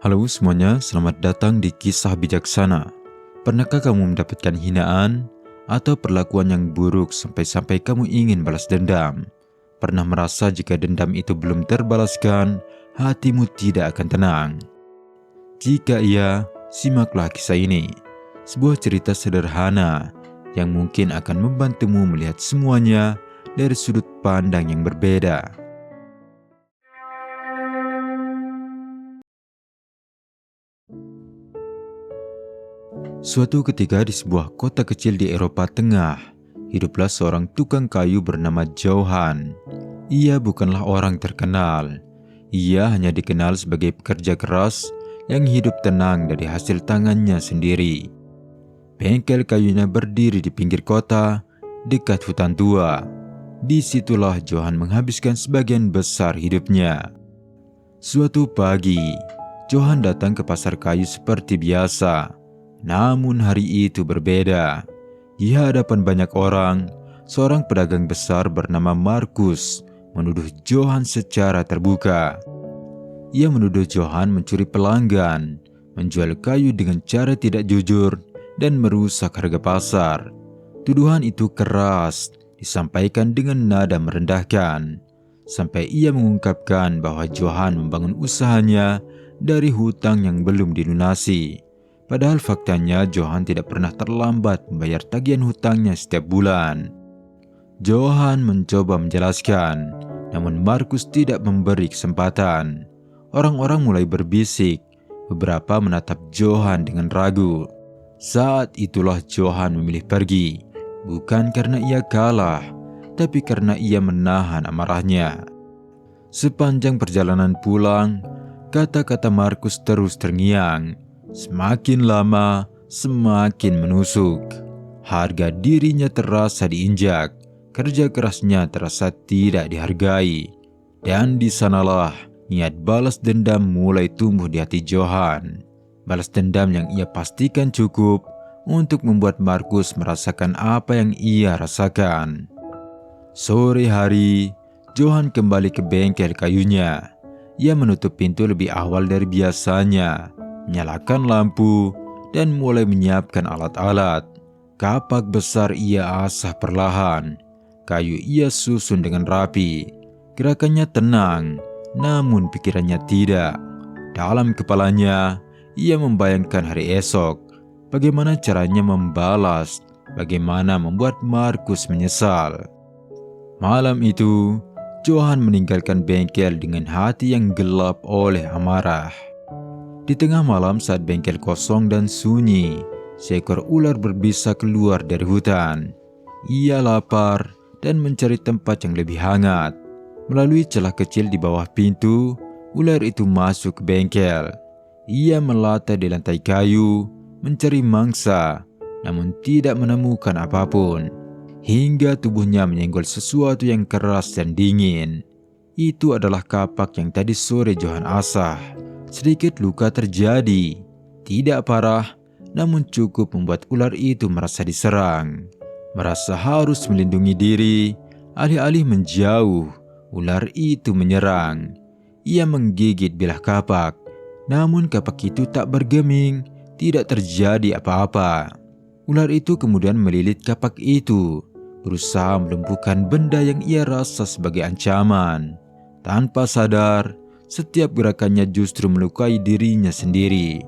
Halo semuanya, selamat datang di Kisah Bijaksana. Pernahkah kamu mendapatkan hinaan atau perlakuan yang buruk sampai-sampai kamu ingin balas dendam? Pernah merasa jika dendam itu belum terbalaskan, hatimu tidak akan tenang? Jika iya, simaklah kisah ini. Sebuah cerita sederhana yang mungkin akan membantumu melihat semuanya dari sudut pandang yang berbeda. Suatu ketika di sebuah kota kecil di Eropa Tengah, hiduplah seorang tukang kayu bernama Johan. Ia bukanlah orang terkenal. Ia hanya dikenal sebagai pekerja keras yang hidup tenang dari hasil tangannya sendiri. Bengkel kayunya berdiri di pinggir kota, dekat hutan tua. Disitulah Johan menghabiskan sebagian besar hidupnya. Suatu pagi, Johan datang ke pasar kayu seperti biasa. Namun hari itu berbeda. Di hadapan banyak orang, seorang pedagang besar bernama Markus menuduh Johan secara terbuka. Ia menuduh Johan mencuri pelanggan, menjual kayu dengan cara tidak jujur, dan merusak harga pasar. Tuduhan itu keras, disampaikan dengan nada merendahkan, sampai ia mengungkapkan bahwa Johan membangun usahanya dari hutang yang belum dilunasi. Padahal faktanya Johan tidak pernah terlambat membayar tagihan hutangnya setiap bulan. Johan mencoba menjelaskan, namun Markus tidak memberi kesempatan. Orang-orang mulai berbisik, beberapa menatap Johan dengan ragu. Saat itulah Johan memilih pergi, bukan karena ia kalah, tapi karena ia menahan amarahnya. Sepanjang perjalanan pulang, kata-kata Markus terus terngiang. Semakin lama, semakin menusuk. Harga dirinya terasa diinjak, kerja kerasnya terasa tidak dihargai. Dan di sanalah niat balas dendam mulai tumbuh di hati Johan. Balas dendam yang ia pastikan cukup untuk membuat Markus merasakan apa yang ia rasakan. Sore hari, Johan kembali ke bengkel kayunya. Ia menutup pintu lebih awal dari biasanya, menyalakan lampu, dan mulai menyiapkan alat-alat. Kapak besar ia asah perlahan. Kayu ia susun dengan rapi. Gerakannya tenang, namun pikirannya tidak. Dalam kepalanya, ia membayangkan hari esok. Bagaimana caranya membalas, bagaimana membuat Markus menyesal. Malam itu, Johan meninggalkan bengkel dengan hati yang gelap oleh amarah. Di tengah malam saat bengkel kosong dan sunyi, seekor ular berbisa keluar dari hutan. Ia lapar dan mencari tempat yang lebih hangat. Melalui celah kecil di bawah pintu, ular itu masuk ke bengkel. Ia melata di lantai kayu, mencari mangsa, namun tidak menemukan apapun. Hingga tubuhnya menyenggol sesuatu yang keras dan dingin. Itu adalah kapak yang tadi sore Johan asah. Sedikit luka terjadi, tidak parah, namun cukup membuat ular itu merasa diserang. Merasa harus melindungi diri, alih-alih menjauh, ular itu menyerang. Ia menggigit bilah kapak, namun kapak itu tak bergeming, tidak terjadi apa-apa. Ular itu kemudian melilit kapak itu, berusaha melumpuhkan benda yang ia rasa sebagai ancaman. Tanpa sadar, setiap gerakannya justru melukai dirinya sendiri.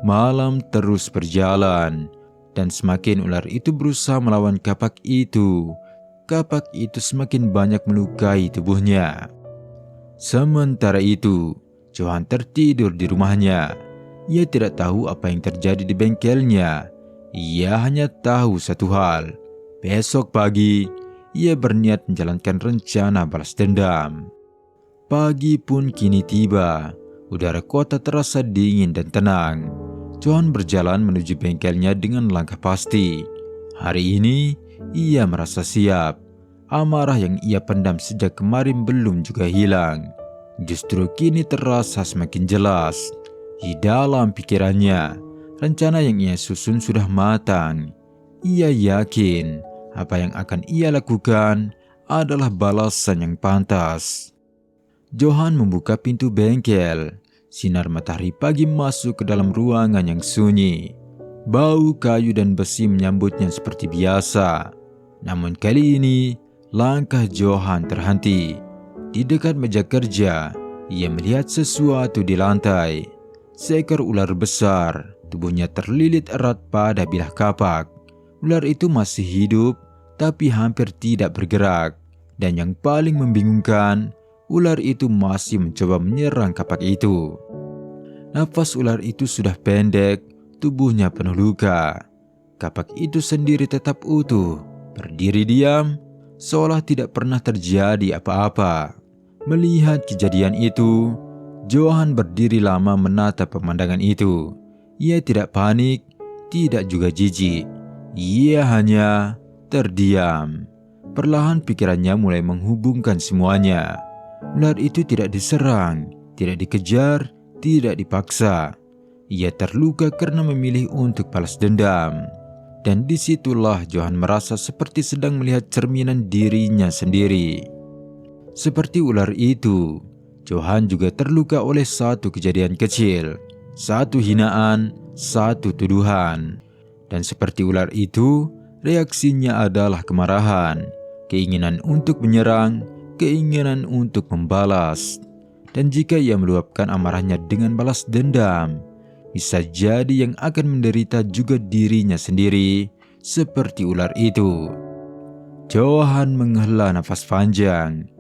Malam terus berjalan, dan semakin ular itu berusaha melawan kapak itu semakin banyak melukai tubuhnya. Sementara itu, Johan tertidur di rumahnya. Ia tidak tahu apa yang terjadi di bengkelnya. Ia hanya tahu satu hal. Besok pagi, ia berniat menjalankan rencana balas dendam. Pagi pun kini tiba. Udara kota terasa dingin dan tenang. Johan berjalan menuju bengkelnya dengan langkah pasti. Hari ini, ia merasa siap. Amarah yang ia pendam sejak kemarin belum juga hilang. Justru kini terasa semakin jelas. Di dalam pikirannya, rencana yang ia susun sudah matang. Ia yakin apa yang akan ia lakukan adalah balasan yang pantas. Johan membuka pintu bengkel. Sinar matahari pagi masuk ke dalam ruangan yang sunyi. Bau kayu dan besi menyambutnya seperti biasa. Namun kali ini, langkah Johan terhenti. Di dekat meja kerja, ia melihat sesuatu di lantai. Seekor ular besar, tubuhnya terlilit erat pada bilah kapak. Ular itu masih hidup, tapi hampir tidak bergerak. Dan yang paling membingungkan, ular itu masih mencoba menyerang kapak itu. Nafas ular itu sudah pendek, tubuhnya penuh luka. Kapak itu sendiri tetap utuh, berdiri diam, seolah tidak pernah terjadi apa-apa. Melihat kejadian itu, Johan berdiri lama menatap pemandangan itu. Ia tidak panik, tidak juga jijik. Ia hanya terdiam. Perlahan pikirannya mulai menghubungkan semuanya. Ular itu tidak diserang, tidak dikejar, tidak dipaksa. Ia terluka karena memilih untuk balas dendam. Dan disitulah Johan merasa seperti sedang melihat cerminan dirinya sendiri. Seperti ular itu, Johan juga terluka oleh satu kejadian kecil, satu hinaan, satu tuduhan. Dan seperti ular itu, reaksinya adalah kemarahan, keinginan untuk menyerang, keinginan untuk membalas. Dan jika ia meluapkan amarahnya dengan balas dendam, bisa jadi yang akan menderita juga dirinya sendiri, seperti ular itu. Johan menghela nafas panjang.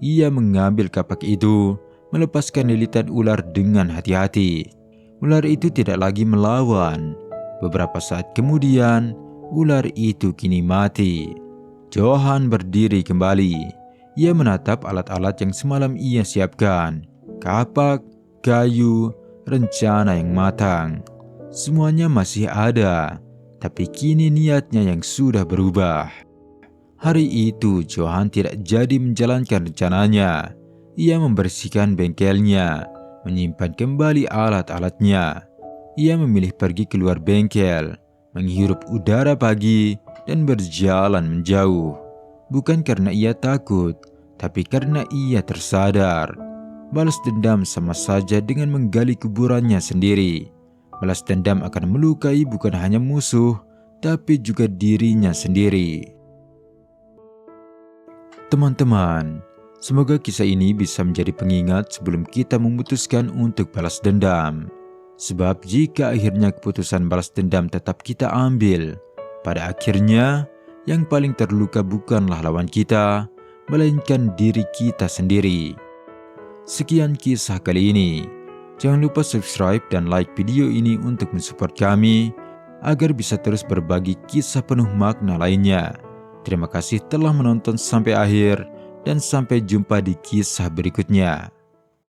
Ia mengambil kapak itu, melepaskan lilitan ular dengan hati-hati. Ular itu tidak lagi melawan. Beberapa saat kemudian, ular itu kini mati. Johan berdiri kembali. Ia menatap alat-alat yang semalam ia siapkan. Kapak, kayu, rencana yang matang. Semuanya masih ada, tapi kini niatnya yang sudah berubah. Hari itu Johan tidak jadi menjalankan rencananya. Ia membersihkan bengkelnya, menyimpan kembali alat-alatnya. Ia memilih pergi keluar bengkel, menghirup udara pagi, dan berjalan menjauh. Bukan karena ia takut, tapi karena ia tersadar. Balas dendam sama saja dengan menggali kuburannya sendiri. Balas dendam akan melukai bukan hanya musuh, tapi juga dirinya sendiri. Teman-teman, semoga kisah ini bisa menjadi pengingat sebelum kita memutuskan untuk balas dendam. Sebab jika akhirnya keputusan balas dendam tetap kita ambil, pada akhirnya yang paling terluka bukanlah lawan kita, melainkan diri kita sendiri. Sekian kisah kali ini. Jangan lupa subscribe dan like video ini untuk mensupport kami, agar bisa terus berbagi kisah penuh makna lainnya. Terima kasih telah menonton sampai akhir, dan sampai jumpa di kisah berikutnya.